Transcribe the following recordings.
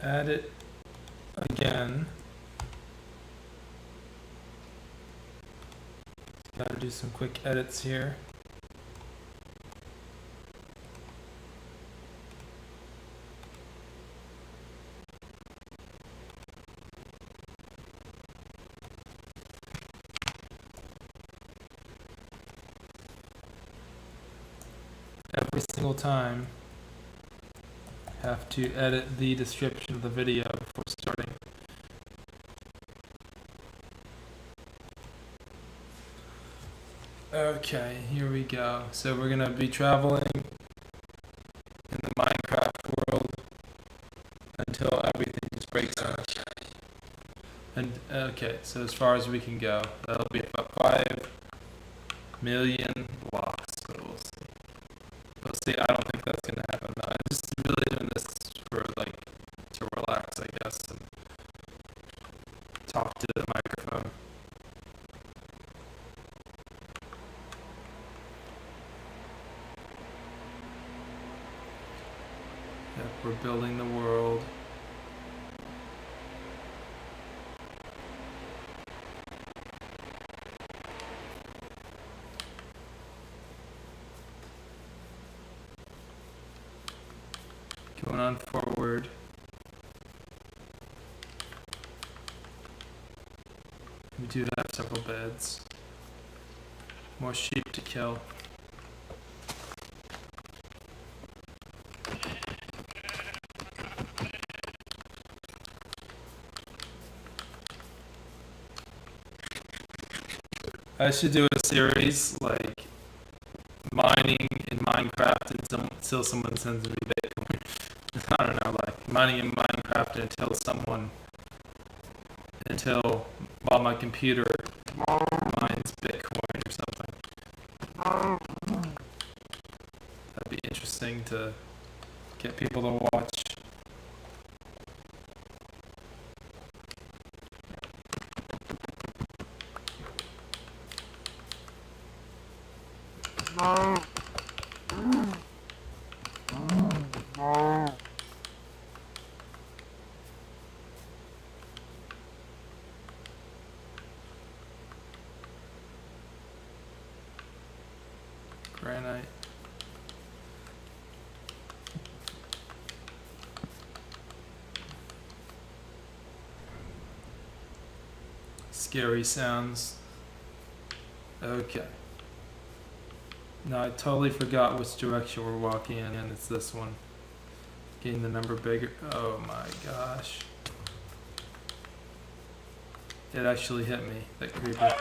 add it again. Gotta do some quick edits here. Every single time, have to edit the description of the video before starting. Okay, here we go. So we're gonna be traveling in the Minecraft world until everything just breaks down. And okay, so as far as we can go, that'll be about 5 million blocks. So we'll see. We'll see. I don't think that's gonna happen. No, I'm just really doing this for like to relax, I guess, and talk to the microphone. Yep, we're building the world. Going on forward. We do have several beds. More sheep to kill. I should do a series like mining in Minecraft until someone sends me Bitcoin. I don't know, like mining in Minecraft until while my computer mines Bitcoin or something. That'd be interesting to get people to watch. Granite. Scary sounds. Okay. Now I totally forgot which direction we're walking in, and it's this one. Getting the number bigger. Oh my gosh. It actually hit me, that creeper.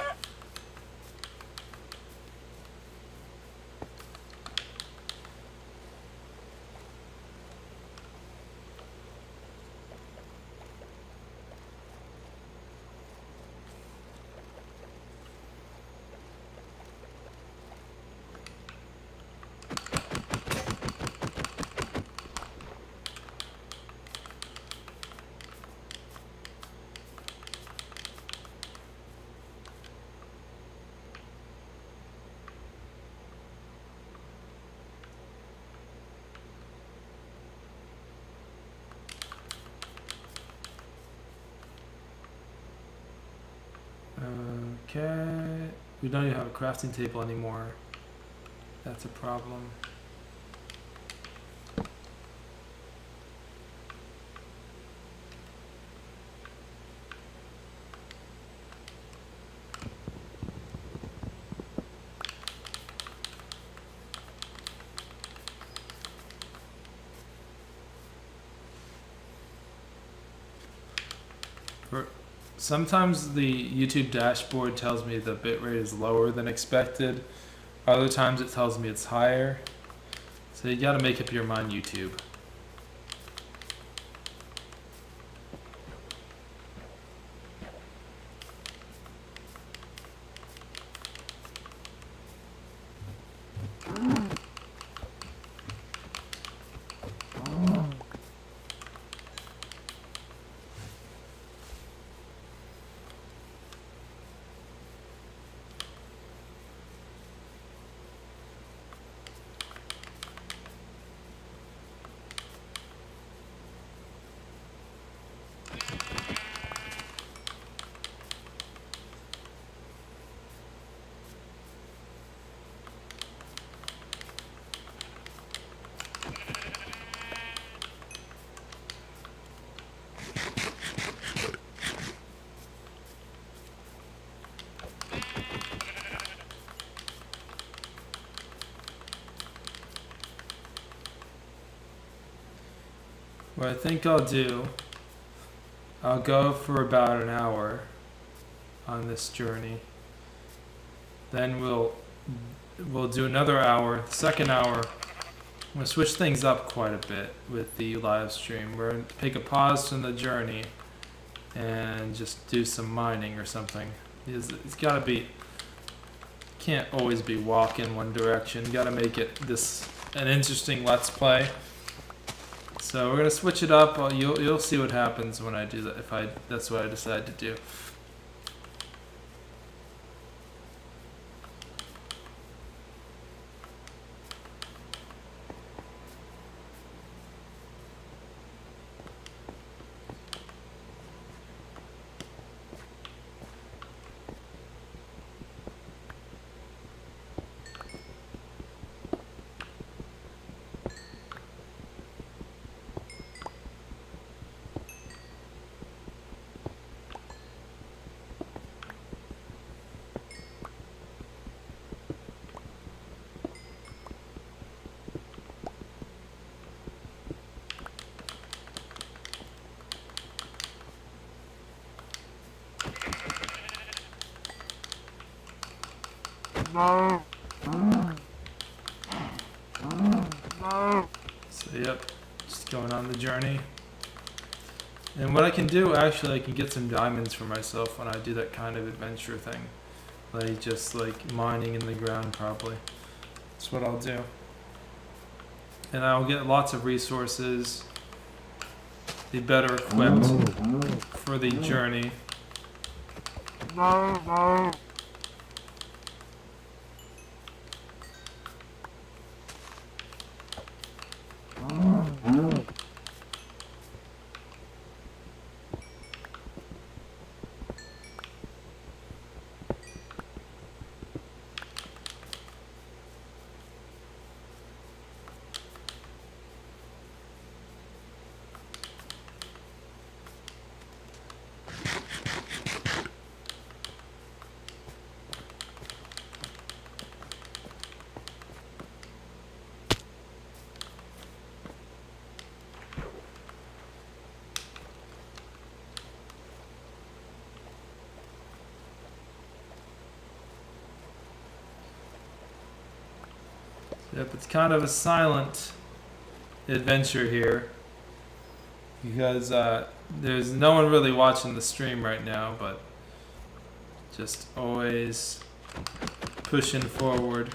Okay. We don't even have a crafting table anymore. That's a problem. Sometimes the YouTube dashboard tells me the bitrate is lower than expected. Other times it tells me it's higher. So you gotta make up your mind, YouTube. What I think I'll do, I'll go for about an hour on this journey. Then we'll do another hour. The second hour, I'm gonna switch things up quite a bit with the live stream. We're gonna take a pause from the journey and just do some mining or something. It's gotta be, can't always be walk in one direction. You gotta make it an interesting let's play. So we're gonna switch it up. You'll see what happens when I do that. That's what I decide to do. So yep, just going on the journey. And what I can do, actually, I can get some diamonds for myself when I do that kind of adventure thing. Like just like mining in the ground probably. That's what I'll do. And I'll get lots of resources. Be better equipped for the journey. Yep, it's kind of a silent adventure here because there's no one really watching the stream right now, but just always pushing forward.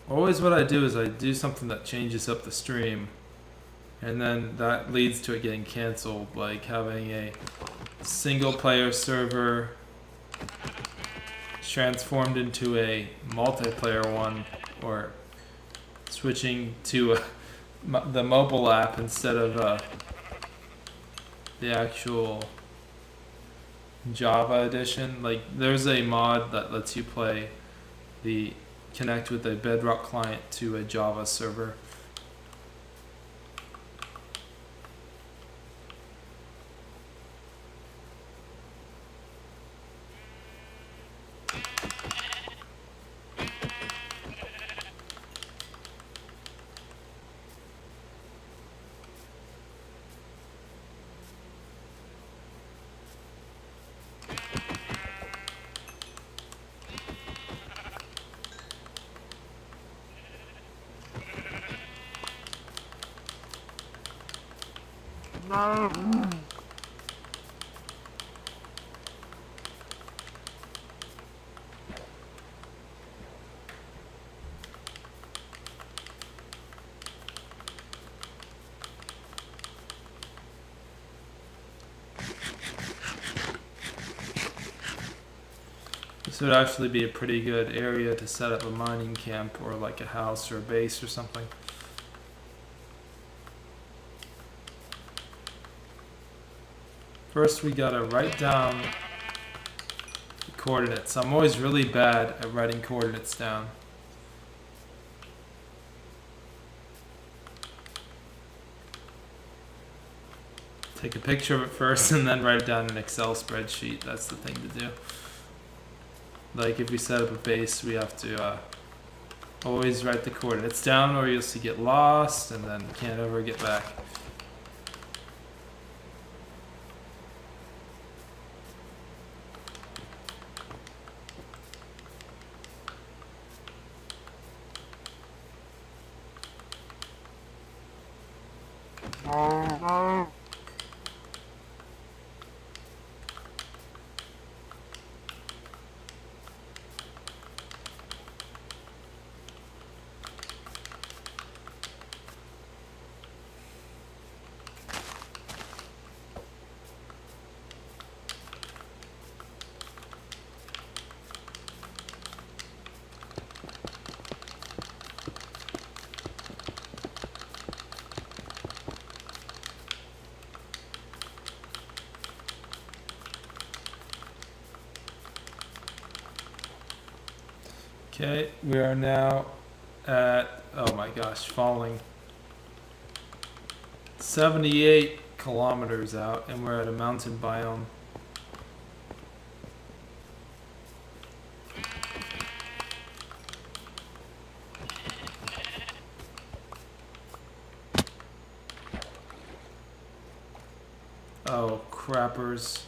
Always what I do is I do something that changes up the stream. And then that leads to it getting canceled, like having a single player server transformed into a multiplayer one, or switching to the mobile app instead of the actual Java edition. Like there's a mod that lets you connect with a Bedrock client to a Java server. This would actually be a pretty good area to set up a mining camp or like a house or a base or something. First we gotta write down the coordinates. I'm always really bad at writing coordinates down. take a picture of it first and then write it down in an Excel spreadsheet. That's the thing to do. Like if we set up a base, we have to always write the coordinates down or you'll see get lost and then can't ever get back. Okay, we are now at, oh my gosh, falling 78 kilometers out and we're at a mountain biome. Oh, crappers.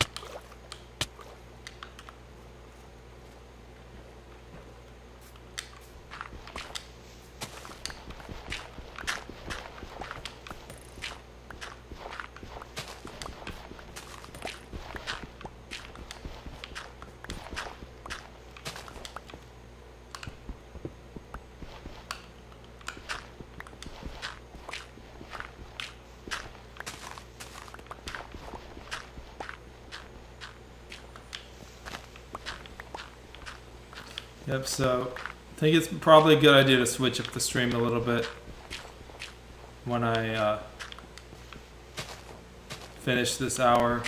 Yep, so I think it's probably a good idea to switch up the stream a little bit when I finish this hour.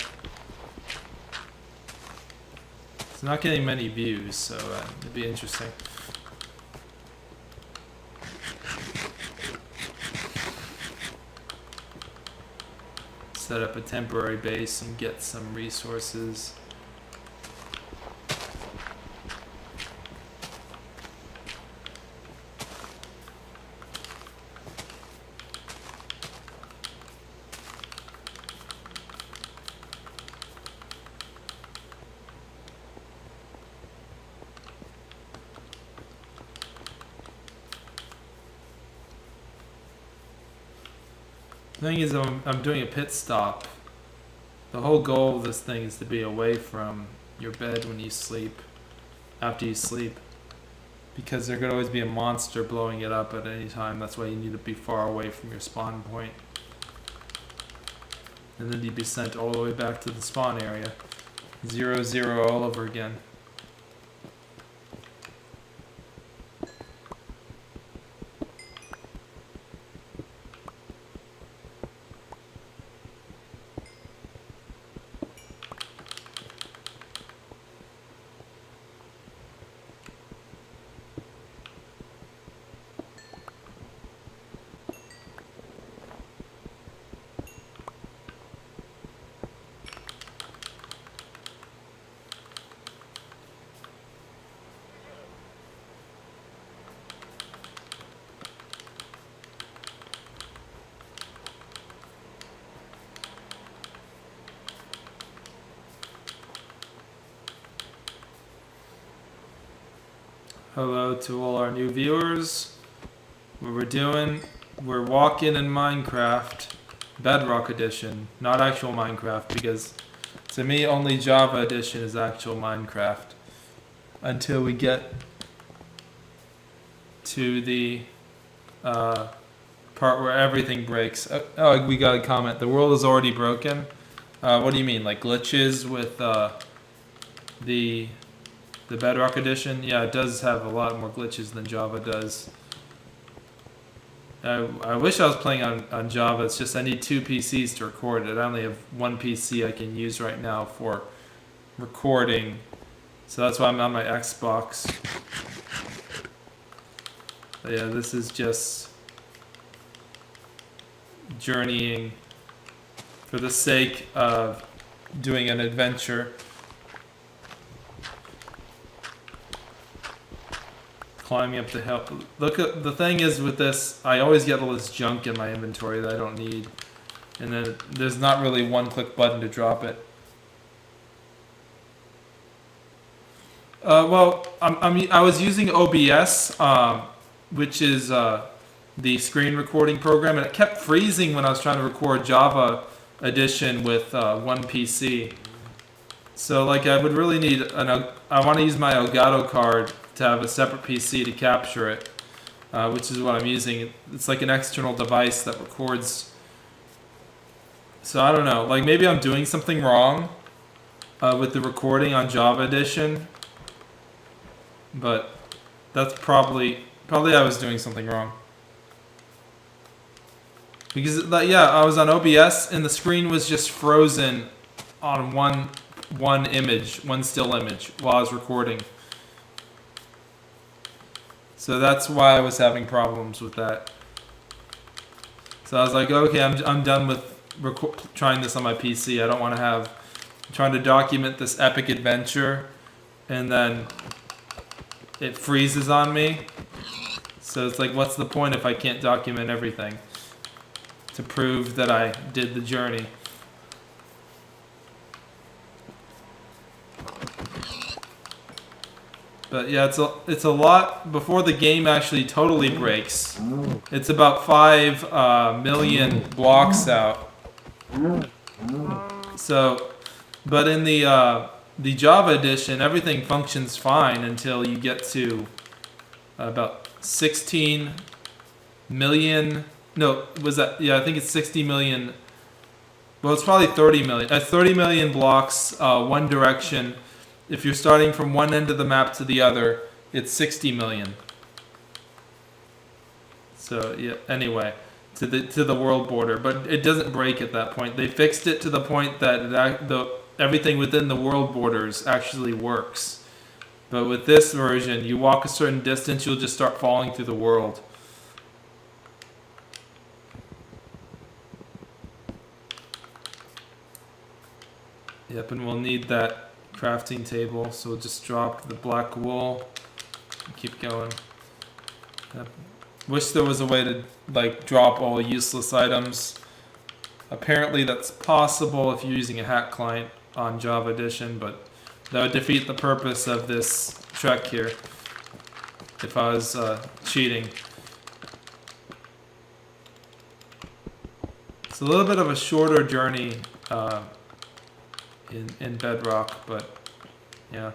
It's not getting many views, so it'd be interesting. Set up a temporary base and get some resources. The thing is, I'm doing a pit stop. The whole goal of this thing is to be away from your bed when you sleep, after you sleep. Because there could always be a monster blowing it up at any time. That's why you need to be far away from your spawn point. And then you'd be sent all the way back to the spawn area. 0-0 all over again. Hello to all our new viewers. What we're doing, we're walking in Minecraft, Bedrock edition, not actual Minecraft, because to me only Java edition is actual Minecraft. Until we get to the part where everything breaks. Oh, we got a comment. The world is already broken. What do you mean, like glitches with the Bedrock edition? Yeah, it does have a lot more glitches than Java does. I wish I was playing on Java. It's just I need 2 PCs to record it. I only have 1 PC I can use right now for recording. So that's why I'm on my Xbox. But yeah, this is just journeying for the sake of doing an adventure. Climbing up the hill. Look at the thing is with this, I always get all this junk in my inventory that I don't need, and then there's not really one-click button to drop it. Well, I was using OBS, which is the screen recording program, and it kept freezing when I was trying to record Java Edition with one PC. So like I would really need I want to use my Elgato card to have a separate PC to capture it, which is what I'm using. It's like an external device that records. So I don't know, like maybe I'm doing something wrong with the recording on Java Edition, but that's probably I was doing something wrong. Because yeah, I was on OBS and the screen was just frozen on one image, one still image while I was recording. So that's why I was having problems with that. So I was like, okay, I'm done with trying this on my PC. I don't want to I'm trying to document this epic adventure and then it freezes on me. So it's like, what's the point if I can't document everything to prove that I did the journey? But yeah, it's a lot before the game actually totally breaks. It's about 5 million blocks out. So, but in the Java edition, everything functions fine until you get to about 16 million. No, was that? Yeah, I think it's 60 million. Well, it's probably 30 million. 30 million blocks, one direction. If you're starting from one end of the map to the other, it's 60 million. So yeah. Anyway, to the world border, but it doesn't break at that point. They fixed it to the point that everything within the world borders actually works. But with this version, you walk a certain distance, you'll just start falling through the world. Yep, and we'll need that crafting table, so we'll just drop the black wool and keep going. Yep. Wish there was a way to like drop all useless items. Apparently that's possible if you're using a hack client on Java Edition, but that would defeat the purpose of this trek here if I was cheating. It's a little bit of a shorter journey in Bedrock, but yeah.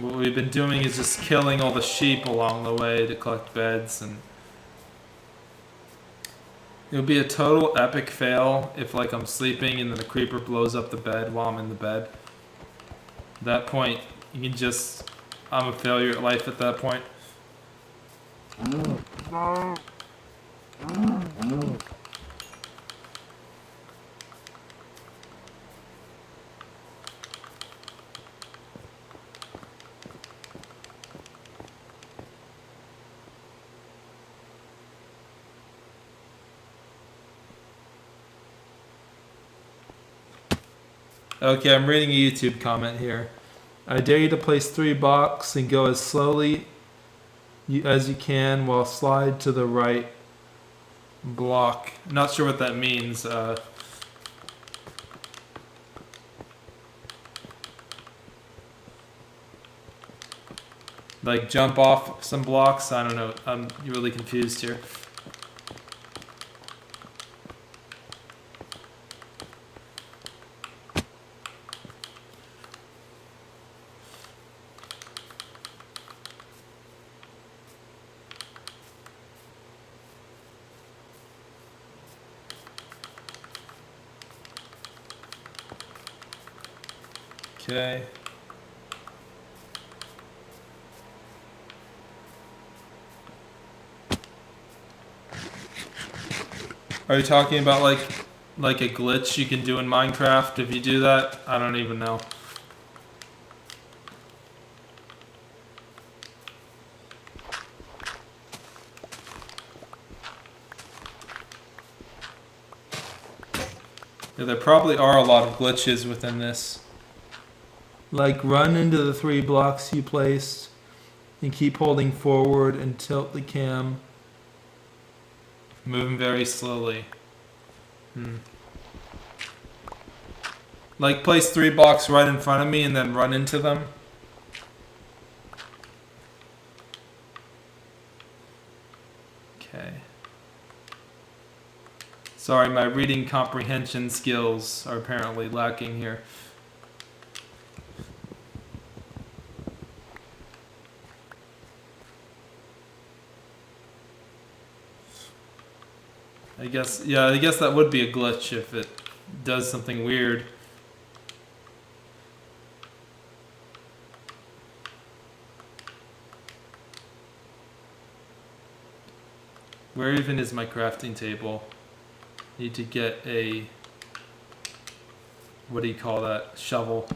What we've been doing is just killing all the sheep along the way to collect beds, and it would be a total epic fail if like I'm sleeping and then the creeper blows up the bed while I'm in the bed. At that point, you can just I'm a failure at life at that point. Okay, I'm reading a YouTube comment here. I dare you to place 3 blocks and go as slowly as you can while slide to the right block. Not sure what that means. Like jump off some blocks? I don't know. I'm really confused here. Okay. Are you talking about like a glitch you can do in Minecraft if you do that? I don't even know. Yeah, there probably are a lot of glitches within this. Like run into the 3 blocks you placed and keep holding forward and tilt the cam. Moving very slowly. Like place 3 blocks right in front of me and then run into them. Okay. Sorry, my reading comprehension skills are apparently lacking here. I guess that would be a glitch if it does something weird. Where even is my crafting table? Need to get a, what do you call that? Shovel.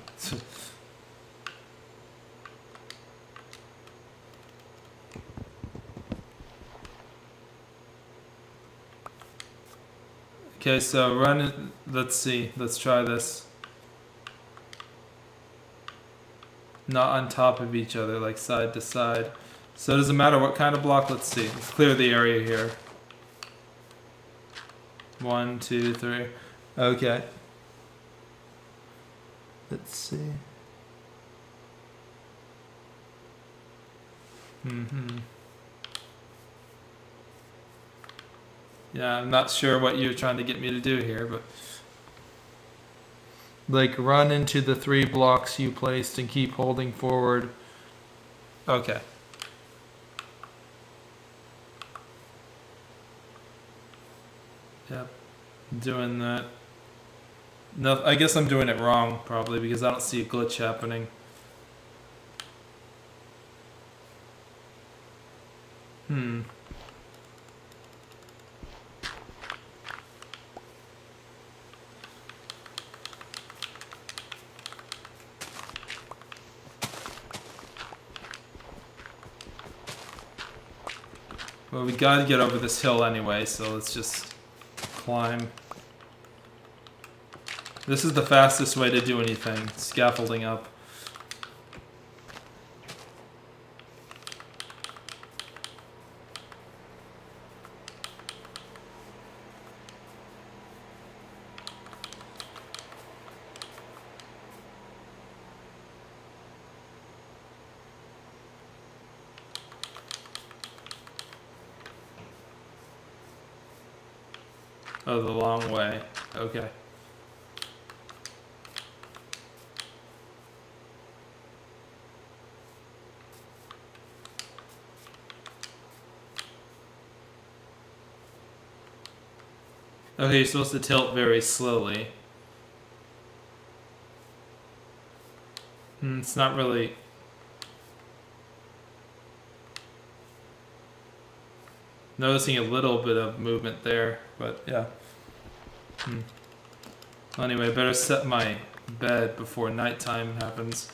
Okay, so run it. Let's see. Let's try this. Not on top of each other, like side to side. So it doesn't matter what kind of block. Let's see. Let's clear the area here. 1, 2, 3. Okay. Let's see. Yeah, I'm not sure what you're trying to get me to do here, but like run into the 3 blocks you placed and keep holding forward. Okay. Yep. Doing that. No, I guess I'm doing it wrong probably because I don't see a glitch happening. Well, we gotta get over this hill anyway, so let's just climb. This is the fastest way to do anything, scaffolding up. Oh, the long way. Okay. Okay, you're supposed to tilt very slowly. It's not really... Noticing a little bit of movement there, but yeah. Anyway, I better set my bed before nighttime happens.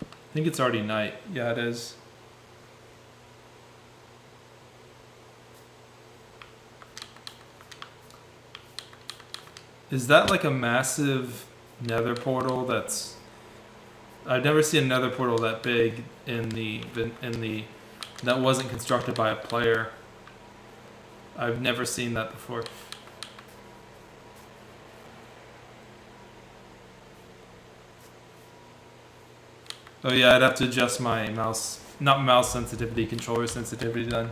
I think it's already night. Yeah, it is. Is that like a massive nether portal that's... I've never seen a nether portal that big in the that wasn't constructed by a player. I've never seen that before. Oh yeah, I'd have to adjust my mouse, not mouse sensitivity, controller sensitivity then.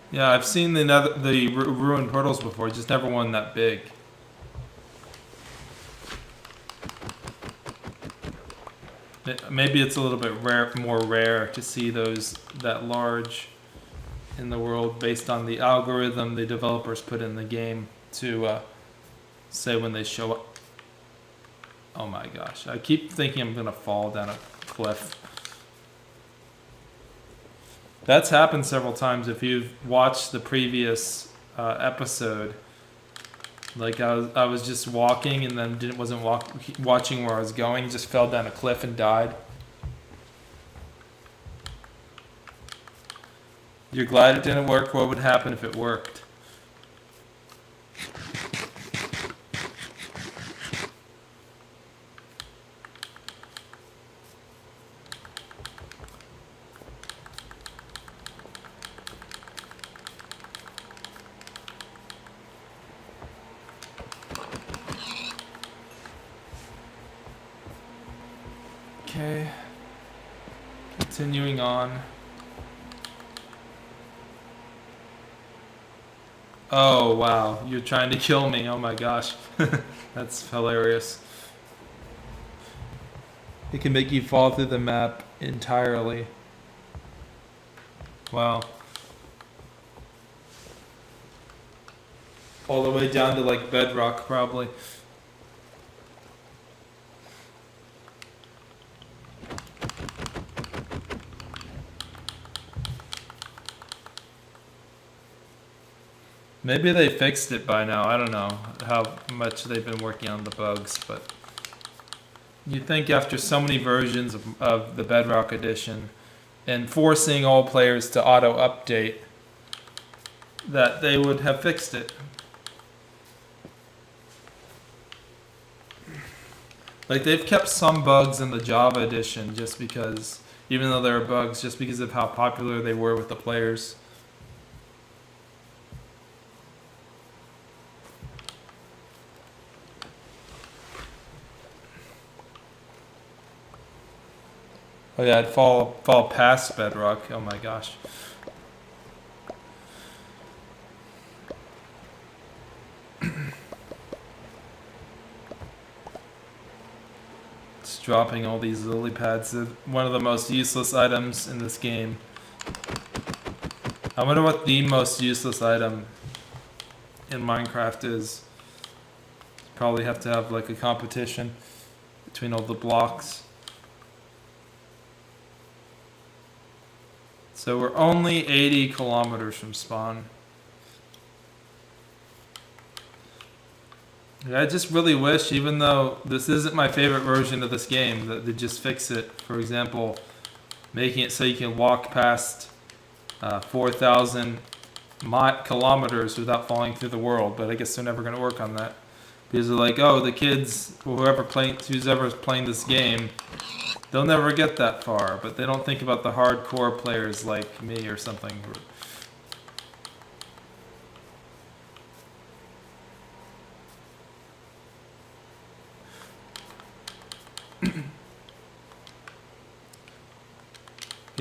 Yeah, I've seen the ruined portals before, just never one that big. Maybe it's a little bit more rare to see those that large in the world based on the algorithm the developers put in the game to say when they show up. Oh my gosh. I keep thinking I'm gonna fall down a cliff. That's happened several times if you've watched the previous episode. Like I was just walking and then wasn't watching where I was going, just fell down a cliff and died. You're glad it didn't work? What would happen if it worked? Okay. Continuing on. Oh wow, you're trying to kill me. Oh my gosh. That's hilarious. It can make you fall through the map entirely. Wow. All the way down to like Bedrock probably. Maybe they fixed it by now. I don't know how much they've been working on the bugs, but you'd think after so many versions of the Bedrock edition and forcing all players to auto-update that they would have fixed it. Like they've kept some bugs in the Java edition just because, even though there are bugs, just because of how popular they were with the players. Oh yeah, I'd fall past Bedrock. Oh my gosh. Just dropping all these lily pads. One of the most useless items in this game. I wonder what the most useless item in Minecraft is. Probably have to have like a competition between all the blocks. So we're only 80 kilometers from spawn. I just really wish, even though this isn't my favorite version of this game, that they just fix it. For example, making it so you can walk past 4,000 kilometers without falling through the world. But I guess they're never going to work on that. Because they're like, oh, the kids, who's ever playing this game, they'll never get that far, but they don't think about the hardcore players like me or something. We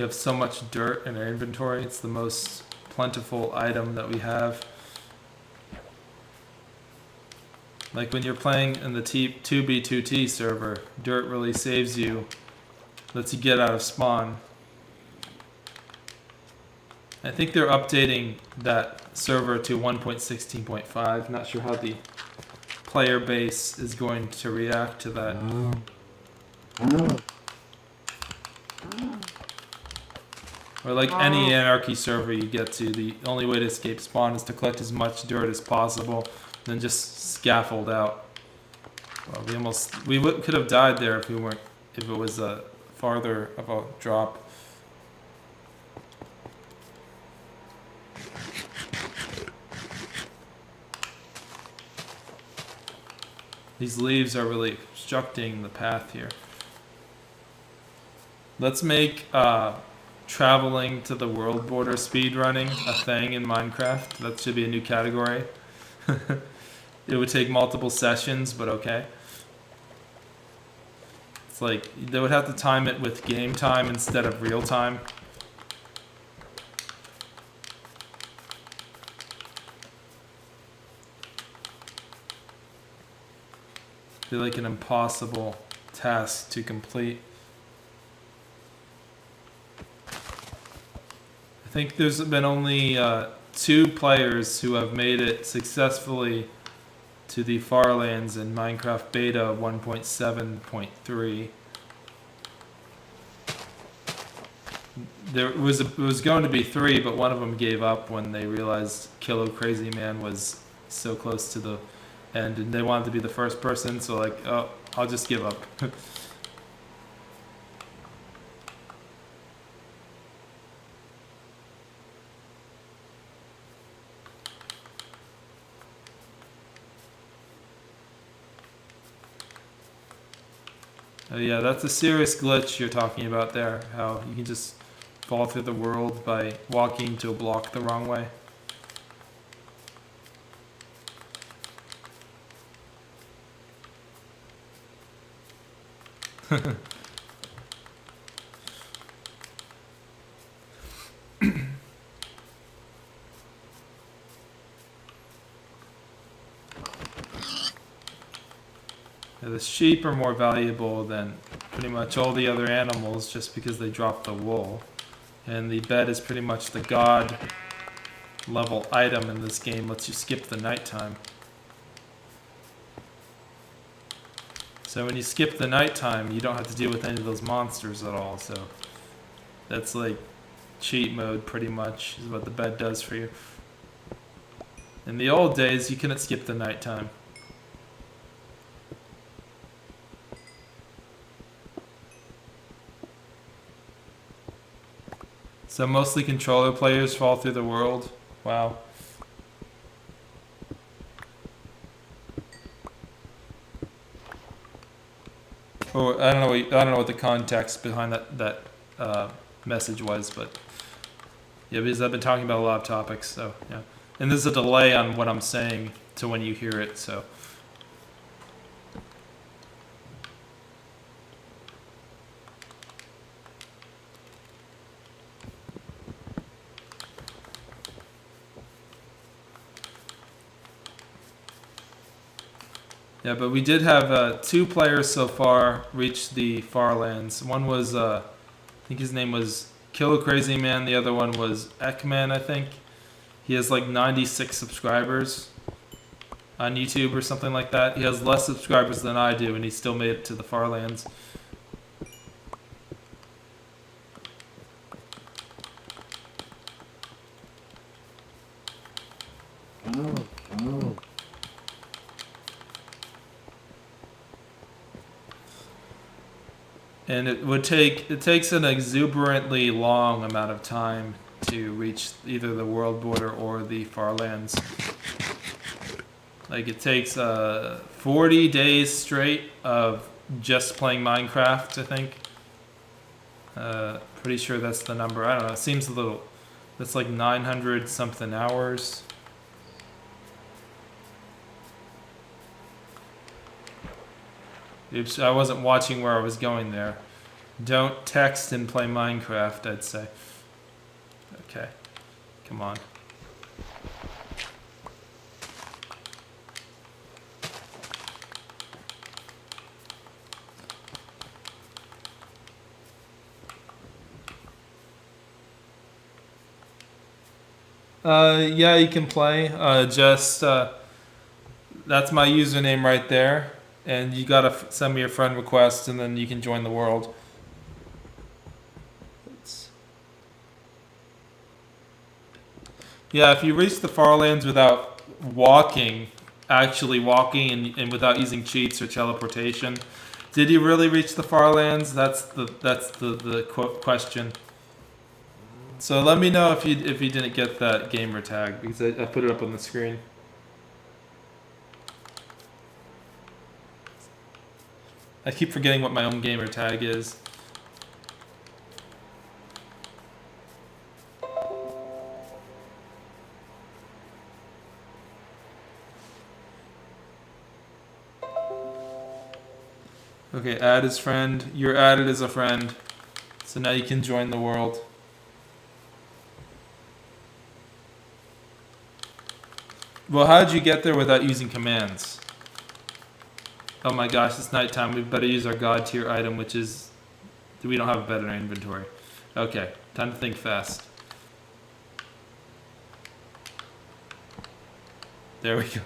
have so much dirt in our inventory. It's the most plentiful item that we have. Like when you're playing in the 2B2T server, dirt really saves you. Lets you get out of spawn. I think they're updating that server to 1.16.5. Not sure how the player base is going to react to that. Or like any anarchy server you get to, the only way to escape spawn is to collect as much dirt as possible, and then just scaffold out. Well, we could have died there if it was a farther of a drop. These leaves are really obstructing the path here. Let's make traveling to the world border speedrunning a thing in Minecraft. That should be a new category. It would take multiple sessions, but okay. It's like they would have to time it with game time instead of real time. It'd be like an impossible task to complete. I think there's been only 2 players who have made it successfully to the Farlands in Minecraft Beta 1.7.3. It was going to be 3, but one of them gave up when they realized Killer Crazy Man was so close to the end, and they wanted to be the first person, so like, oh, I'll just give up. Oh yeah, that's a serious glitch you're talking about there, how you can just fall through the world by walking to a block the wrong way. Yeah, the sheep are more valuable than pretty much all the other animals just because they drop the wool. And the bed is pretty much the god level item in this game, lets you skip the nighttime. So when you skip the nighttime, you don't have to deal with any of those monsters at all. So that's like cheat mode pretty much, is what the bed does for you. In the old days, you couldn't skip the nighttime. So mostly controller players fall through the world. Wow. Or I don't know what the context behind that message was, but yeah, because I've been talking about a lot of topics, so yeah. And there's a delay on what I'm saying to when you hear it, so. Yeah, but we did have 2 players so far reach the Farlands. One was, I think his name was Killer Crazy Man. The other one was Ekman, I think. He has like 96 subscribers on YouTube or something like that. He has less subscribers than I do, and he still made it to the Farlands. And it takes an exuberantly long amount of time to reach either the world border or the Farlands. Like it takes 40 days straight of just playing Minecraft, I think. Pretty sure that's the number. I don't know. It seems a little. That's like 900 something hours. Oops, I wasn't watching where I was going there. Don't text and play Minecraft, I'd say. Okay, come on. Yeah, you can play. That's my username right there. And you gotta send me a friend request, and then you can join the world. Yeah, if you reach the Farlands without actually walking, and without using cheats or teleportation, did you really reach the Farlands? That's the question. So let me know if you didn't get that gamer tag, because I put it up on the screen. I keep forgetting what my own gamer tag is. Okay, add as friend. You're added as a friend. So now you can join the world. Well, how did you get there without using commands? Oh my gosh, it's nighttime. We better use our god tier item, which is... We don't have a bed in our inventory. Okay, time to think fast. There we go.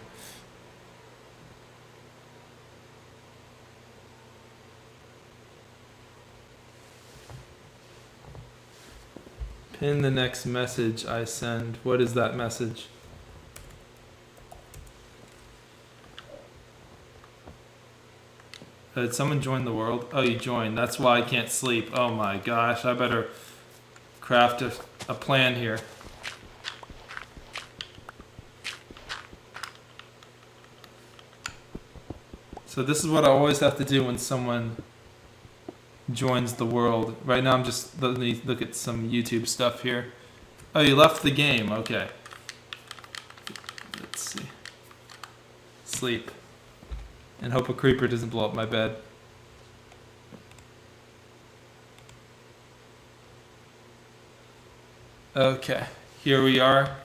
Pin the next message I send. What is that message? Did someone join the world? Oh, you joined. That's why I can't sleep. Oh my gosh, I better craft a plan here. So this is what I always have to do when someone joins the world. Right now I'm just, let me look at some YouTube stuff here. Oh, you left the game. Okay. Let's see. Sleep. And hope a creeper doesn't blow up my bed. Okay, here we are.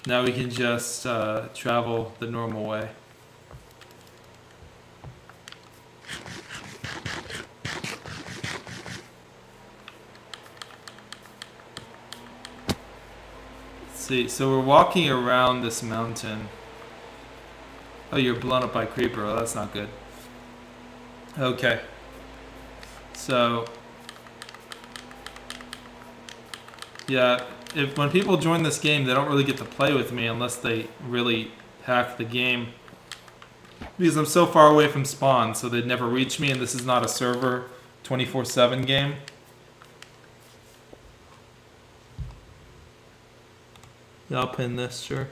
Now we can just travel the normal way. Let's see, so we're walking around this mountain. Oh, you're blown up by a creeper. Oh, that's not good. Okay. So, yeah, when people join this game, they don't really get to play with me unless they really hack the game. Because I'm so far away from spawn, so they'd never reach me, and this is not a server 24/7 game. Yeah, I'll pin this, sure.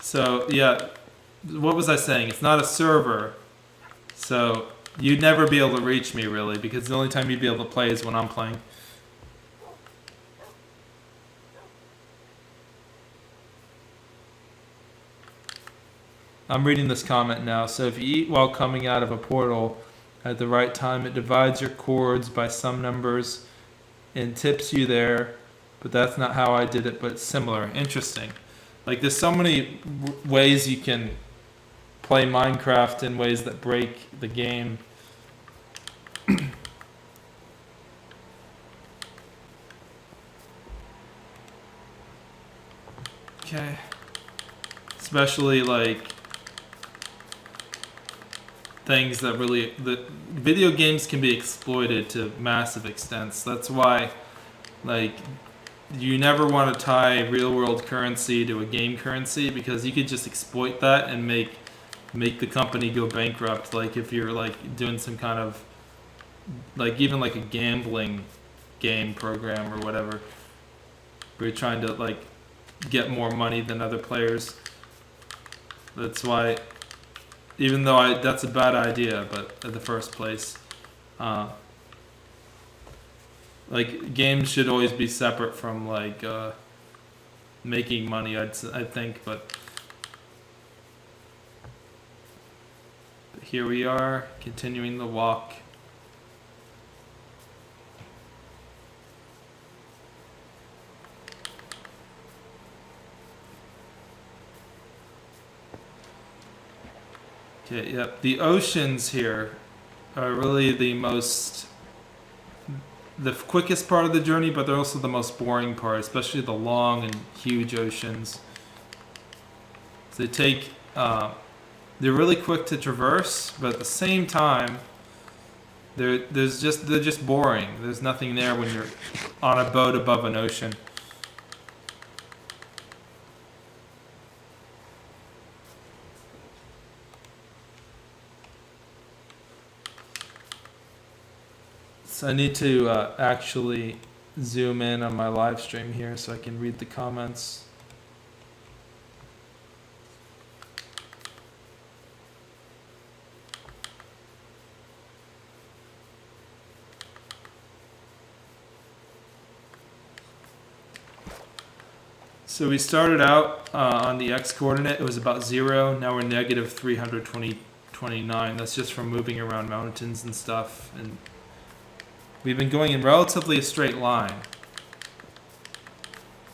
So, yeah, what was I saying? It's not a server, so you'd never be able to reach me, really, because the only time you'd be able to play is when I'm playing. I'm reading this comment now. So if you eat while coming out of a portal at the right time, it divides your chords by some numbers and tips you there. But that's not how I did it, but similar. Interesting. Like, there's so many ways you can play Minecraft in ways that break the game. Okay. Especially, like, things that really... The video games can be exploited to massive extents. That's why, like, you never want to tie real-world currency to a game currency, because you could just exploit that and make the company go bankrupt. Like, if you're, like, doing some kind of, like, even like a gambling game program or whatever, where you're trying to, like, get more money than other players. That's why, even though that's a bad idea, but in the first place, like, games should always be separate from, like, making money, I think, but here we are, continuing the walk. Okay, yep, the oceans here are really the quickest part of the journey, but they're also the most boring part, especially the long and huge oceans. So they're really quick to traverse, but at the same time, they're just boring. There's nothing there when you're on a boat above an ocean. So I need to actually zoom in on my live stream here so I can read the comments. So we started out on the x coordinate, it was about 0. Now we're negative 329. That's just from moving around mountains and stuff. And we've been going in relatively a straight line.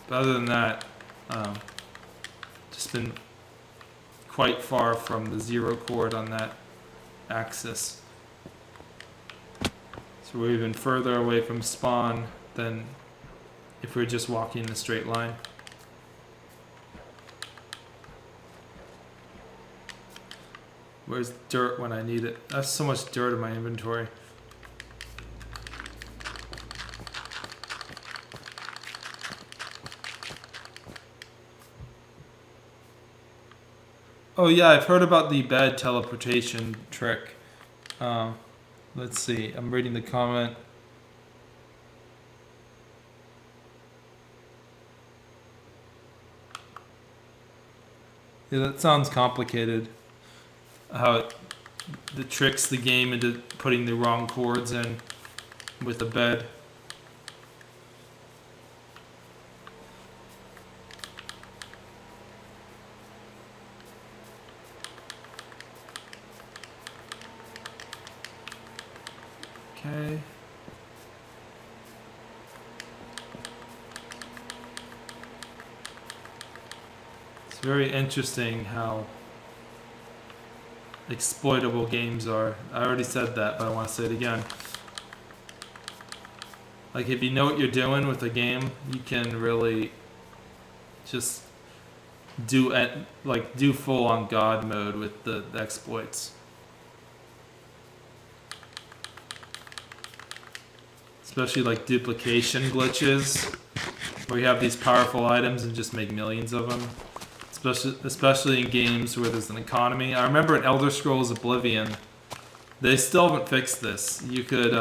But other than that, just been quite far from the 0 chord on that axis. So we're even further away from spawn than if we were just walking in a straight line. Where's dirt when I need it? I have so much dirt in my inventory. Oh yeah, I've heard about the bed teleportation trick. Let's see. I'm reading the comment. Yeah, that sounds complicated. How it tricks the game into putting the wrong chords in with a bed. Okay. It's very interesting how exploitable games are. I already said that, but I want to say it again. Like, if you know what you're doing with a game, you can really just do full on God mode with the exploits. Especially like duplication glitches, where you have these powerful items and just make millions of them. Especially in games where there's an economy. I remember in Elder Scrolls Oblivion, they still haven't fixed this. You could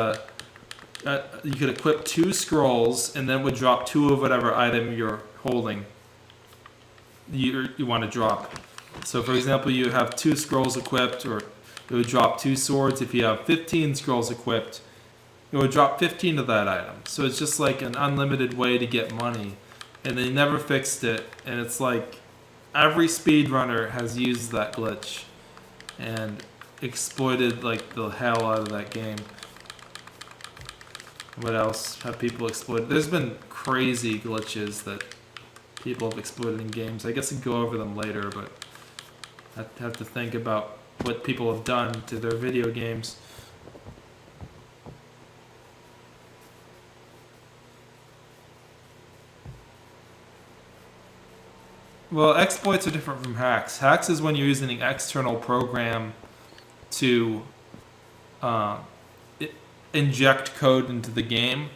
equip 2 scrolls, and then it would drop 2 of whatever item you're holding. You want to drop. So, for example, you have 2 scrolls equipped, or it would drop 2 swords. If you have 15 scrolls equipped, it would drop 15 of that item. So it's just like an unlimited way to get money, and they never fixed it. And it's like every speedrunner has used that glitch and exploited like the hell out of that game. What else have people exploited? There's been crazy glitches that people have exploited in games. I guess I can go over them later, but I have to think about what people have done to their video games. Well, exploits are different from hacks. Hacks is when you're using an external program to inject code into the game.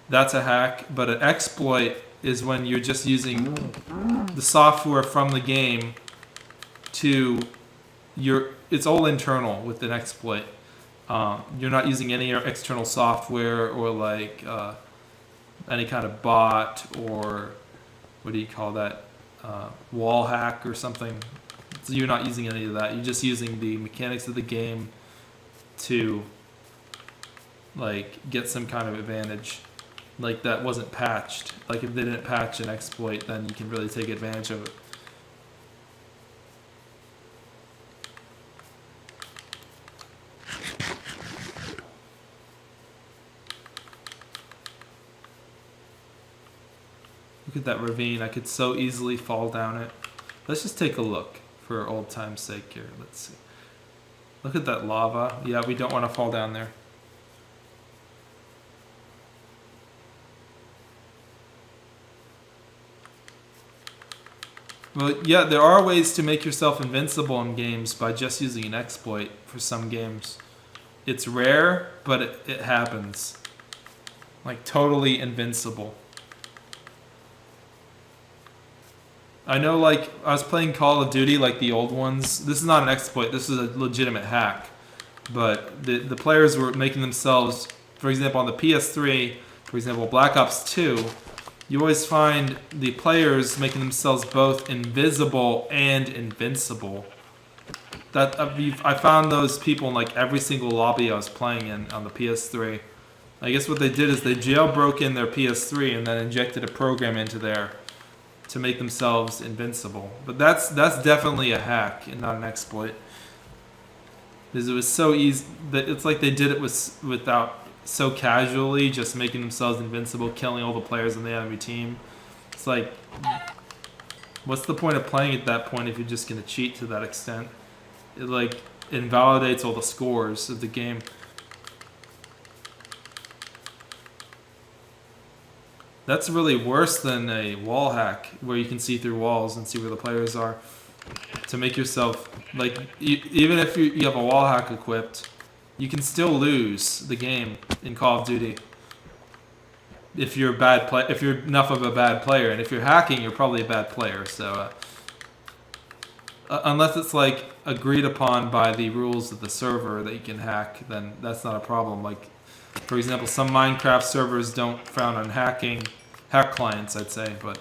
That's a hack. But an exploit is when you're just using the software from the game to it's all internal with an exploit. You're not using any external software or like any kind of bot or what do you call that? Wall hack or something. So you're not using any of that. You're just using the mechanics of the game to like get some kind of advantage. Like that wasn't patched. Like if they didn't patch an exploit, then you can really take advantage of it. Look at that ravine. I could so easily fall down it. Let's just take a look for old time's sake here. Let's see. Look at that lava. Yeah, we don't want to fall down there. Well, yeah, there are ways to make yourself invincible in games by just using an exploit for some games. It's rare, but it happens. Like totally invincible. I know, like, I was playing Call of Duty, like the old ones. This is not an exploit, this is a legitimate hack. But the players were making themselves, for example, on the PS3, for example, Black Ops 2, you always find the players making themselves both invisible and invincible. I found those people in like every single lobby I was playing in on the PS3. I guess what they did is they jailbroke in their PS3 and then injected a program into there to make themselves invincible. But that's definitely a hack and not an exploit. Because it was so easy that it's like they did it without so casually, just making themselves invincible, killing all the players on the enemy team. It's like, what's the point of playing at that point if you're just gonna cheat to that extent? It like invalidates all the scores of the game. That's really worse than a wall hack where you can see through walls and see where the players are. To make yourself, like, even if you have a wall hack equipped, you can still lose the game in Call of Duty. If you're if you're enough of a bad player, and if you're hacking, you're probably a bad player. So, unless it's like agreed upon by the rules of the server that you can hack, then that's not a problem. Like, for example, some Minecraft servers don't frown on hack clients, I'd say, but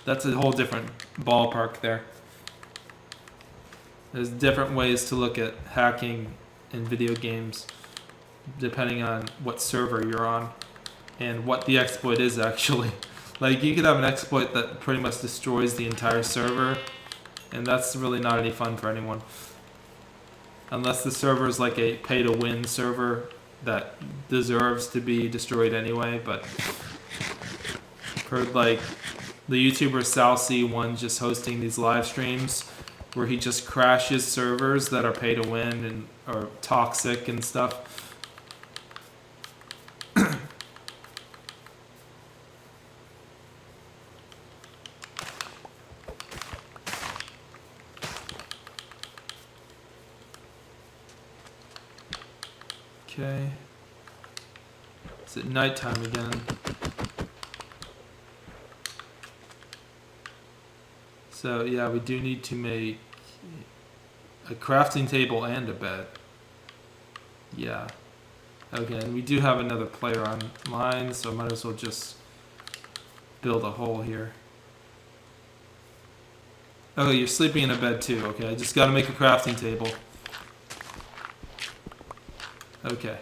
that's a whole different ballpark there. There's different ways to look at hacking in video games depending on what server you're on and what the exploit is actually. Like, you could have an exploit that pretty much destroys the entire server, and that's really not any fun for anyone. Unless the server is like a pay-to-win server that deserves to be destroyed anyway, but heard like the YouTuber Salcy1 just hosting these live streams where he just crashes servers that are pay-to-win and are toxic and stuff. Okay. It's at nighttime again. So yeah, we do need to make a crafting table and a bed. Yeah. Okay, and we do have another player online, so I might as well just build a hole here. Oh, you're sleeping in a bed too. Okay, I just gotta make a crafting table. Okay.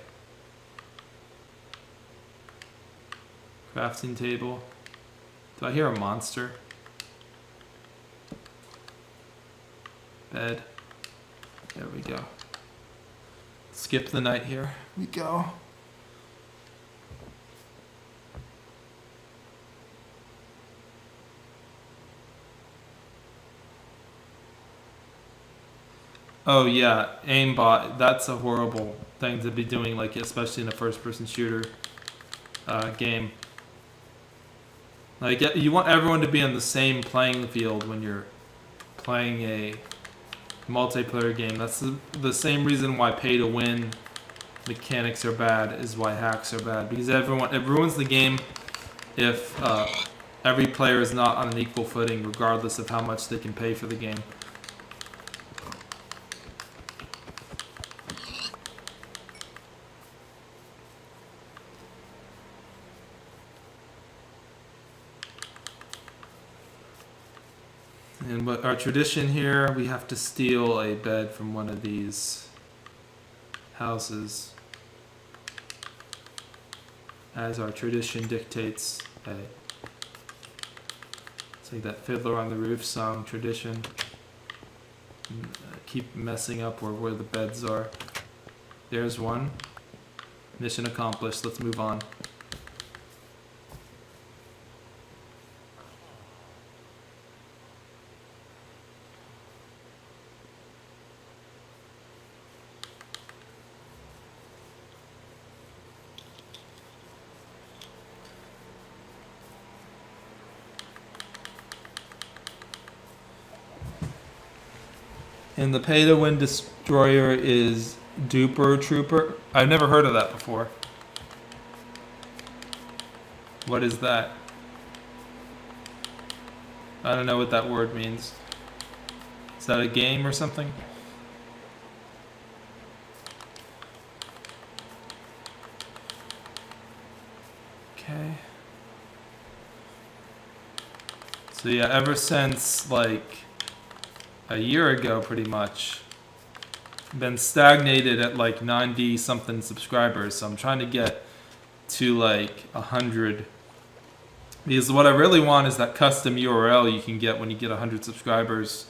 Crafting table. Do I hear a monster? Bed. There we go. Skip the night here. We go. Oh yeah, aimbot. That's a horrible thing to be doing, like especially in a first-person shooter game. Like, you want everyone to be on the same playing field when you're playing a multiplayer game. That's the same reason why pay-to-win mechanics are bad, is why hacks are bad, because it ruins the game if every player is not on an equal footing, regardless of how much they can pay for the game. And what our tradition here, we have to steal a bed from one of these houses, as our tradition dictates. It's like that Fiddler on the Roof song tradition. Keep messing up where the beds are. There's one. Mission accomplished. Let's move on. And the pay-to-win destroyer is Duper Trooper. I've never heard of that before. What is that? I don't know what that word means. Is that a game or something? Okay. So yeah, ever since like a year ago, pretty much, been stagnated at like 90 something subscribers. So I'm trying to get to like 100, because what I really want is that custom URL you can get when you get 100 subscribers.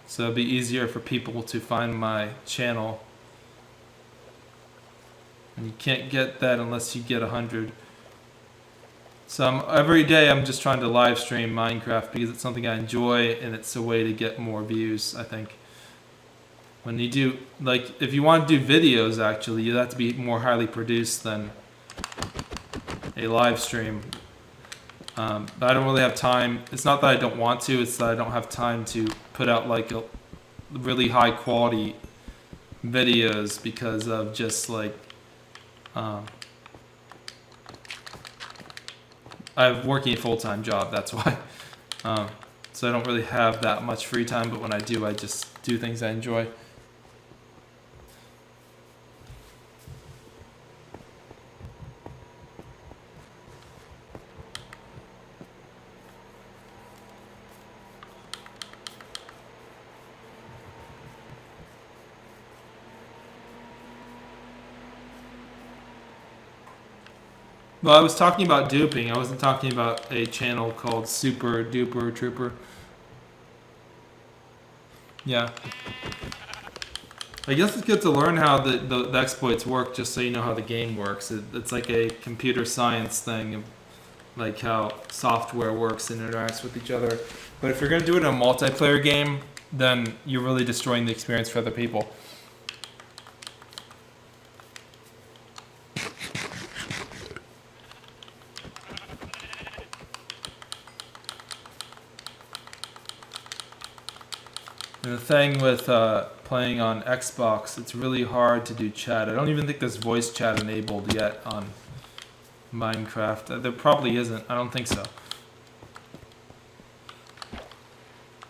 So it'll be easier for people to find my channel. And you can't get that unless you get 100. So every day I'm just trying to live stream Minecraft because it's something I enjoy, and it's a way to get more views, I think. When you do, like, if you want to do videos, actually, you have to be more highly produced than a live stream. But I don't really have time. It's not that I don't want to, it's that I don't have time to put out like a really high quality videos because of just like I'm working a full-time job, that's why. so I don't really have that much free time, but when I do, I just do things I enjoy. Well, I was talking about duping. I wasn't talking about a channel called Super Duper Trooper. Yeah. I guess it's good to learn how the exploits work, just so you know how the game works. It's like a computer science thing, of like how software works and interacts with each other. But if you're going to do it in a multiplayer game, then you're really destroying the experience for other people. And the thing with playing on Xbox, it's really hard to do chat. I don't even think there's voice chat enabled yet on Minecraft. There probably isn't. I don't think so.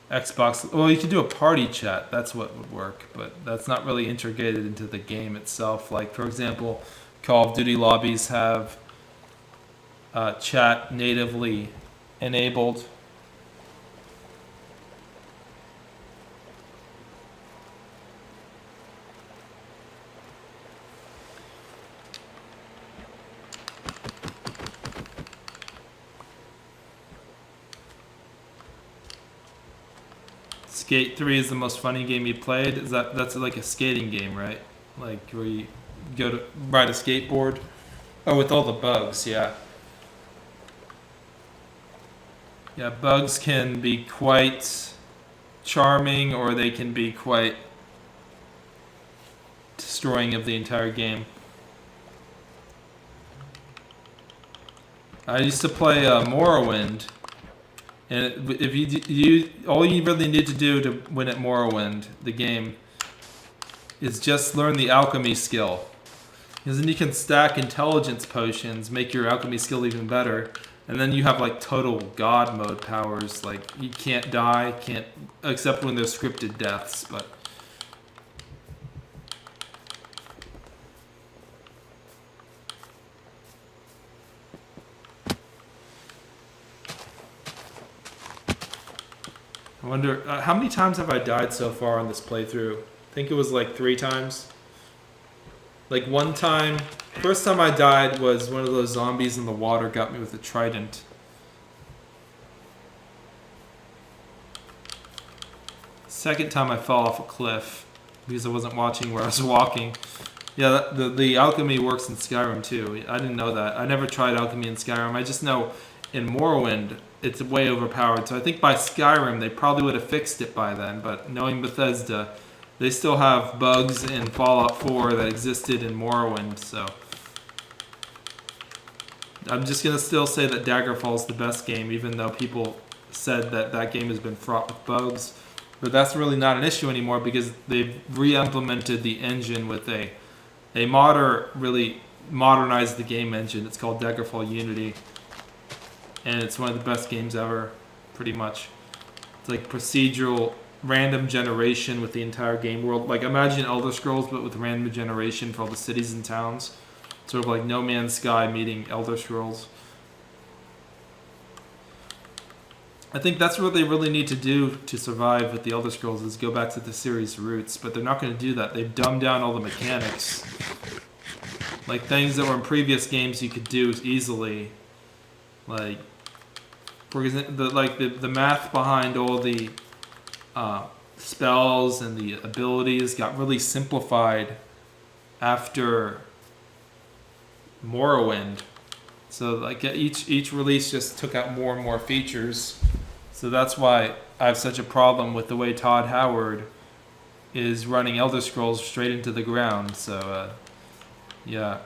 Xbox, well, you could do a party chat. That's what would work, but that's not really integrated into the game itself. Like, for example, Call of Duty lobbies have chat natively enabled. Skate 3 is the most funny game you played. That's like a skating game, right? Like where you go to ride a skateboard. Oh, with all the bugs, yeah. Yeah, bugs can be quite charming, or they can be quite destroying of the entire game. I used to play Morrowind. And if you all you really need to do to win at Morrowind, the game, is just learn the alchemy skill. Because then you can stack intelligence potions, make your alchemy skill even better, and then you have like total god mode powers. Like you can't die, except when there's scripted deaths, but I wonder, how many times have I died so far on this playthrough? I think it was like 3 times. Like one time, first time I died was one of those zombies in the water got me with a trident. Second time I fell off a cliff because I wasn't watching where I was walking. Yeah, the alchemy works in Skyrim too. I didn't know that. I never tried alchemy in Skyrim. I just know in Morrowind it's way overpowered. So I think by Skyrim they probably would have fixed it by then. But knowing Bethesda, they still have bugs in Fallout 4 that existed in Morrowind. So I'm just gonna still say that Daggerfall is the best game, even though people said that that game has been fraught with bugs. But that's really not an issue anymore because they've re-implemented the engine with a modder, really modernized the game engine. It's called Daggerfall Unity. And it's one of the best games ever, pretty much. It's like procedural, random generation with the entire game world. Like imagine Elder Scrolls, but with random generation for all the cities and towns. Sort of like No Man's Sky meeting Elder Scrolls. I think that's what they really need to do to survive with the Elder Scrolls is go back to the series' roots, but they're not going to do that. They've dumbed down all the mechanics. Like things that were in previous games you could do easily. Like, for example, the math behind all the spells and the abilities got really simplified after Morrowind. So like each release just took out more and more features. So that's why I have such a problem with the way Todd Howard is running Elder Scrolls straight into the ground. So yeah,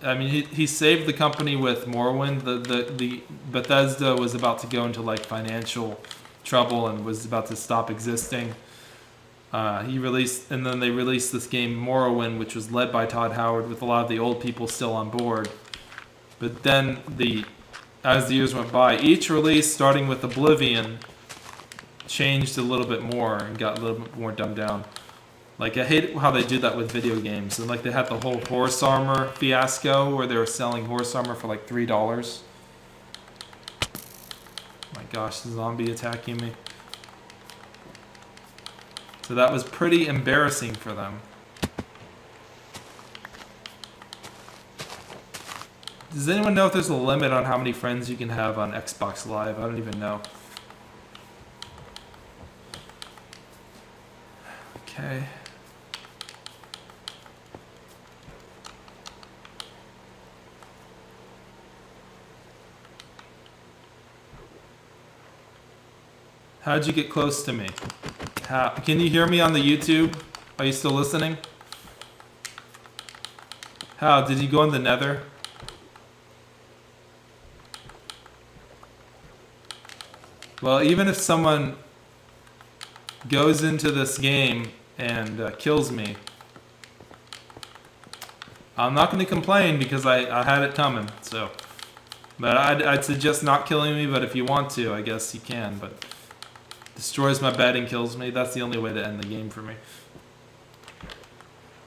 I mean he saved the company with Morrowind. The Bethesda was about to go into like financial trouble and was about to stop existing. He released, and then they released this game Morrowind, which was led by Todd Howard with a lot of the old people still on board. But then as the years went by, each release, starting with Oblivion, changed a little bit more and got a little bit more dumbed down. Like, I hate how they do that with video games. And like, they had the whole horse armor fiasco where they were selling horse armor for like $3. My gosh, the zombie attacking me. So that was pretty embarrassing for them. Does anyone know if there's a limit on how many friends you can have on Xbox Live? I don't even know. Okay. How'd you get close to me? How? Can you hear me on the YouTube? Are you still listening? How? Did you go in the nether? Well, even if someone goes into this game and kills me, I'm not going to complain because I had it coming. So, but I'd suggest not killing me. But if you want to, I guess you can. But destroys my bed and kills me. That's the only way to end the game for me.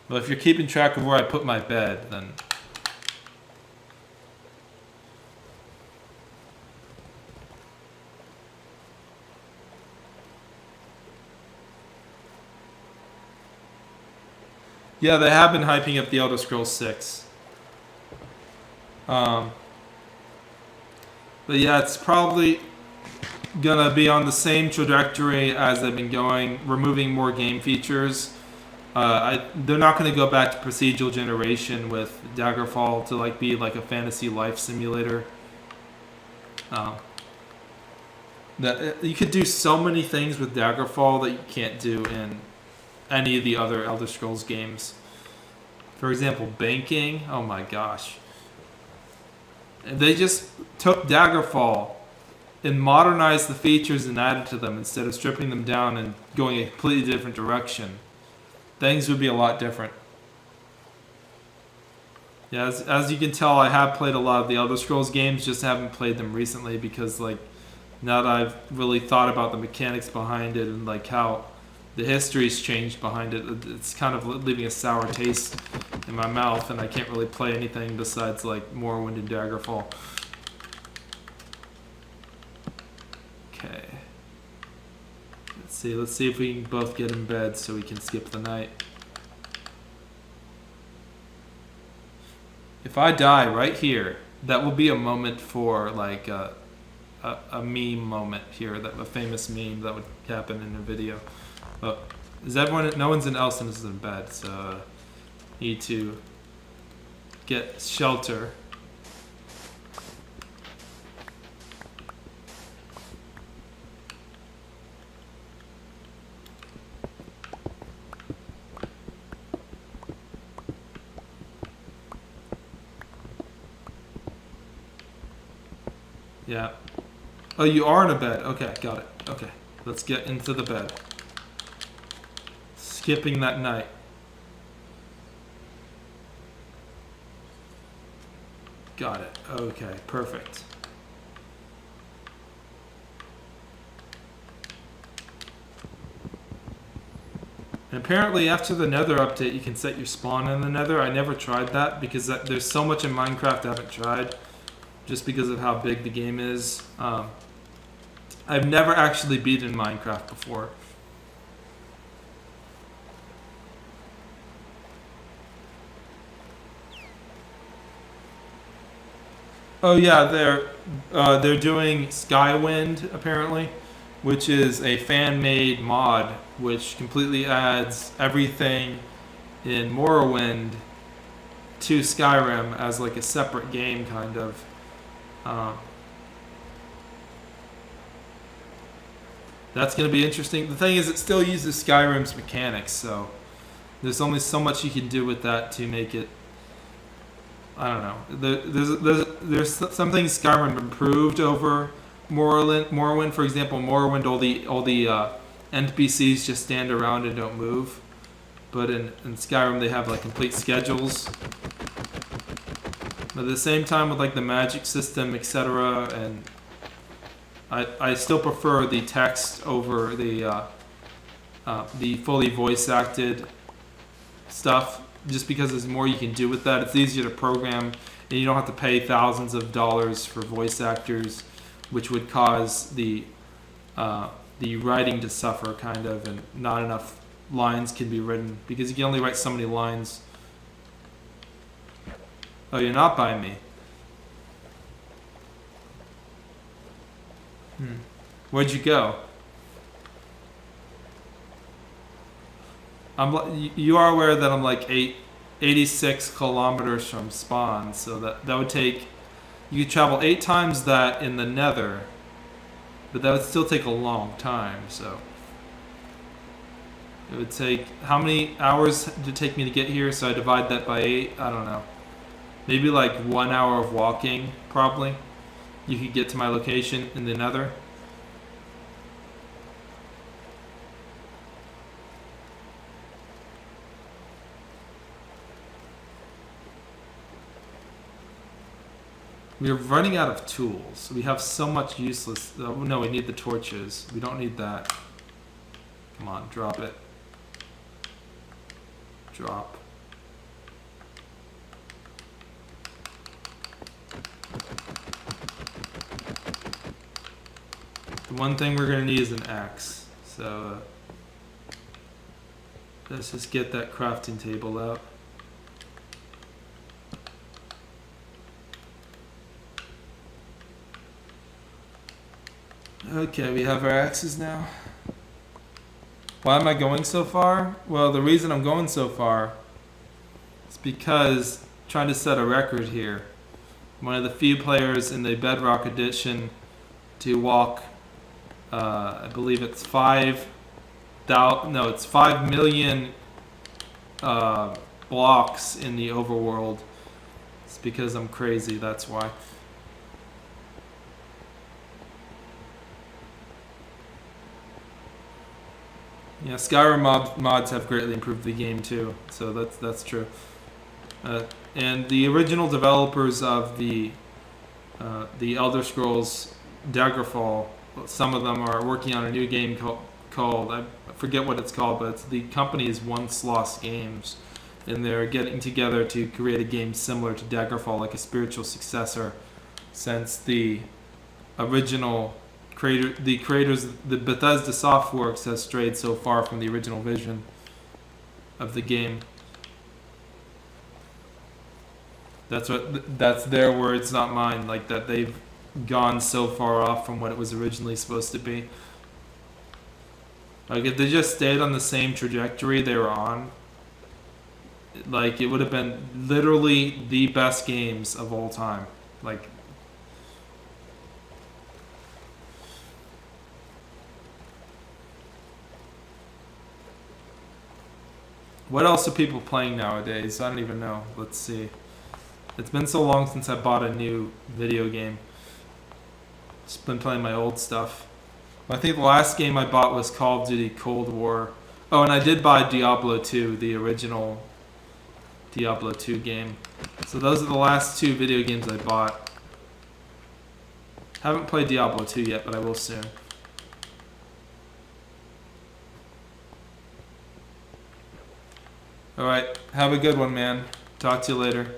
Well, if you're keeping track of where I put my bed, then. Yeah, they have been hyping up the Elder Scrolls 6. But yeah, it's probably gonna be on the same trajectory as they've been going, removing more game features. They're not gonna go back to procedural generation with Daggerfall to like be like a fantasy life simulator. That you could do so many things with Daggerfall that you can't do in any of the other Elder Scrolls games. For example, banking. Oh my gosh. They just took Daggerfall and modernized the features and added to them instead of stripping them down and going a completely different direction. Things would be a lot different. Yeah, as you can tell, I have played a lot of the Elder Scrolls games, just haven't played them recently because like now that I've really thought about the mechanics behind it and like how the history's changed behind it, it's kind of leaving a sour taste in my mouth, and I can't really play anything besides like Morrowind and Daggerfall. Okay. Let's see if we can both get in bed so we can skip the night. If I die right here, that will be a moment for like a meme moment here, a famous meme that would happen in a video. But is everyone? No one's else is in bed, so need to get shelter. Yeah. Oh, you are in a bed. Okay, got it. Okay, let's get into the bed. Skipping that night. Got it. Okay, perfect. And apparently after the nether update you can set your spawn in the nether. I never tried that because there's so much in Minecraft I haven't tried just because of how big the game is. I've never actually beaten Minecraft before. Oh yeah, they're doing Skywind apparently, which is a fan-made mod which completely adds everything in Morrowind to Skyrim as like a separate game kind of. That's going to be interesting. The thing is, it still uses Skyrim's mechanics, so there's only so much you can do with that to make it. I don't know. There's some things Skyrim improved over Morrowind. For example, Morrowind, all the NPCs just stand around and don't move, but in Skyrim they have like complete schedules. But at the same time, with like the magic system, etc., and I still prefer the text over the fully voice acted stuff, just because there's more you can do with that. It's easier to program, and you don't have to pay thousands of dollars for voice actors, which would cause the writing to suffer, kind of, and not enough lines can be written because you can only write so many lines. Oh, you're not by me. Where'd you go? You are aware that I'm like 86 kilometers from spawn, so that would take, you could travel 8 times that in the nether, but that would still take a long time. So it would take, how many hours did it take me to get here? So I divide that by 8. I don't know, maybe like 1 hour of walking. Probably you could get to my location in the nether. We're running out of tools. We have so much useless. Oh, no, we need the torches. We don't need that. Come on, drop it. Drop. The one thing we're going to need is an axe. So let's just get that crafting table out. Okay, we have our axes now. Why am I going so far? Well, the reason I'm going so far is because I'm trying to set a record here. I'm one of the few players in the Bedrock edition to walk, I believe it's 5 million blocks in the overworld. It's because I'm crazy, that's why. Yeah, Skyrim mods have greatly improved the game too, so that's true. And the original developers of the Elder Scrolls Daggerfall, some of them are working on a new game called I forget what it's called, but the company is One Sloss Games, and they're getting together to create a game similar to Daggerfall, like a spiritual successor, since the original the creators, the Bethesda Softworks, has strayed so far from the original vision of the game. That's their words, not mine. Like that, they've gone so far off from what it was originally supposed to be. Like if they just stayed on the same trajectory they were on, like it would have been literally the best games of all time. Like. What else are people playing nowadays? I don't even know. Let's see. It's been so long since I bought a new video game. Just been playing my old stuff. I think the last game I bought was Call of Duty Cold War. Oh, and I did buy Diablo 2, the original Diablo 2 game. So those are the last 2 video games I bought. Haven't played Diablo 2 yet, but I will soon. Alright, have a good one, man. Talk to you later.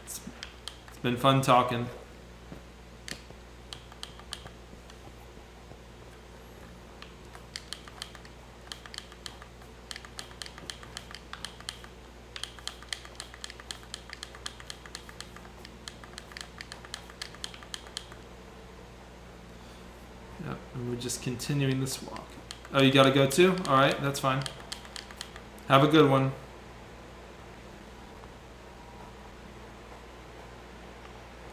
It's been fun talking. Yep, and we're just continuing this walk. Oh, you gotta go too? Alright, that's fine. Have a good one.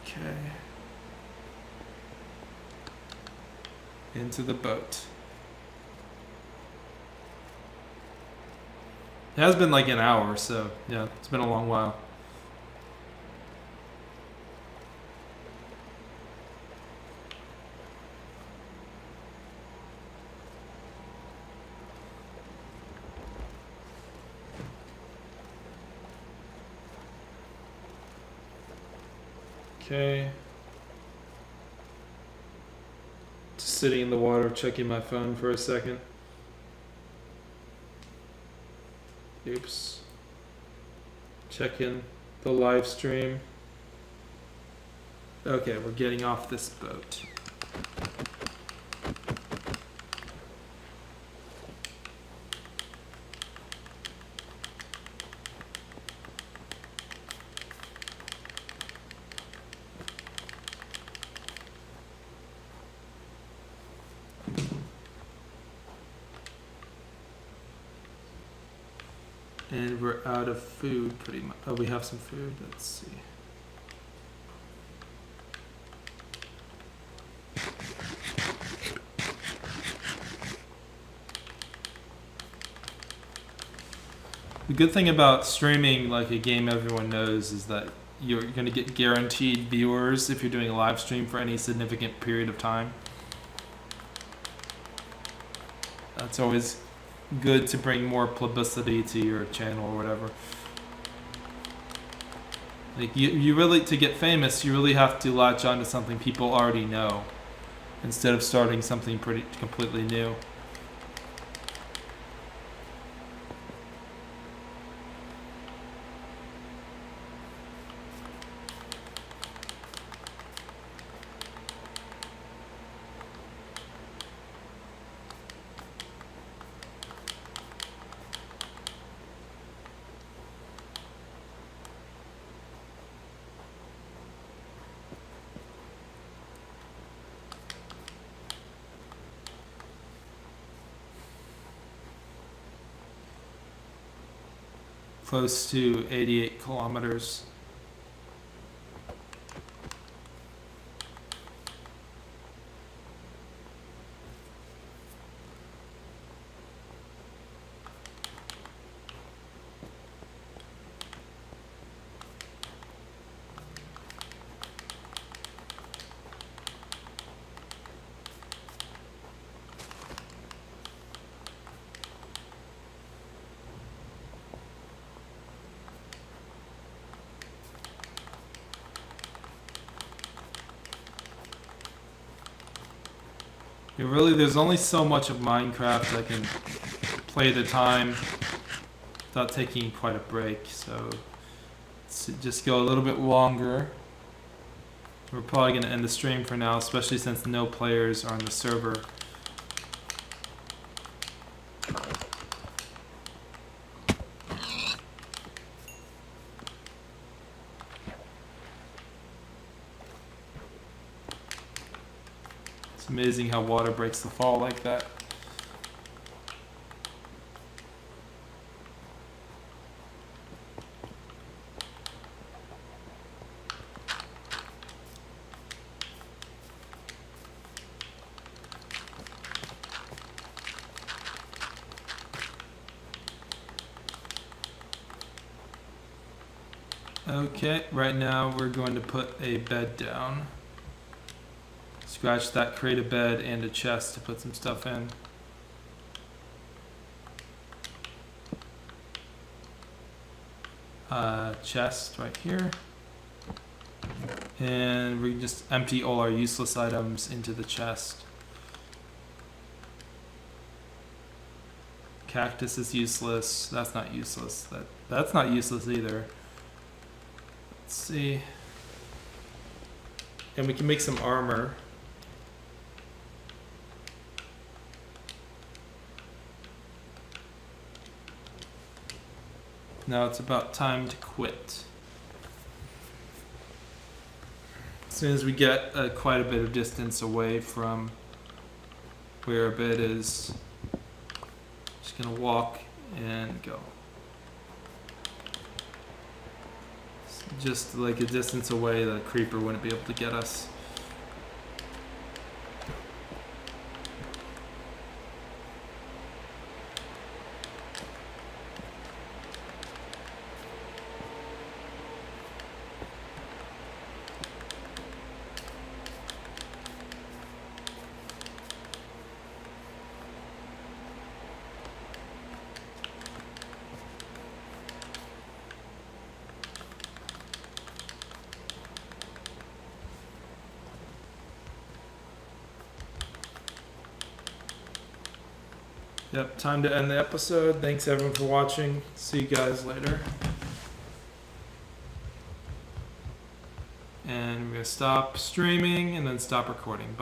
Okay. Into the boat. It has been like an hour, so yeah, it's been a long while. Okay. Just sitting in the water, checking my phone for a second. Oops. Checking the live stream. Okay, we're getting off this boat. And we're out of food pretty much. Oh, we have some food. Let's see. The good thing about streaming like a game everyone knows is that you're going to get guaranteed viewers if you're doing a live stream for any significant period of time. That's always good to bring more publicity to your channel or whatever. Like you really, to get famous, you really have to latch onto something people already know instead of starting something completely new. Close to 88 kilometers. Really, there's only so much of Minecraft I can play at a time without taking quite a break, so let's just go a little bit longer. We're probably going to end the stream for now, especially since no players are on the server. It's amazing how water breaks the fall like that. Okay, right now we're going to put a bed down. Scratch that, create a bed and a chest to put some stuff in. Chest right here. And we just empty all our useless items into the chest. Cactus is useless. That's not useless. That's not useless either. Let's see. And we can make some armor. Now it's about time to quit. As soon as we get quite a bit of distance away from where our bed is, just gonna walk and go. Just like a distance away, the creeper wouldn't be able to get us. Yep, time to end the episode. Thanks everyone for watching. See you guys later. And we're gonna stop streaming and then stop recording.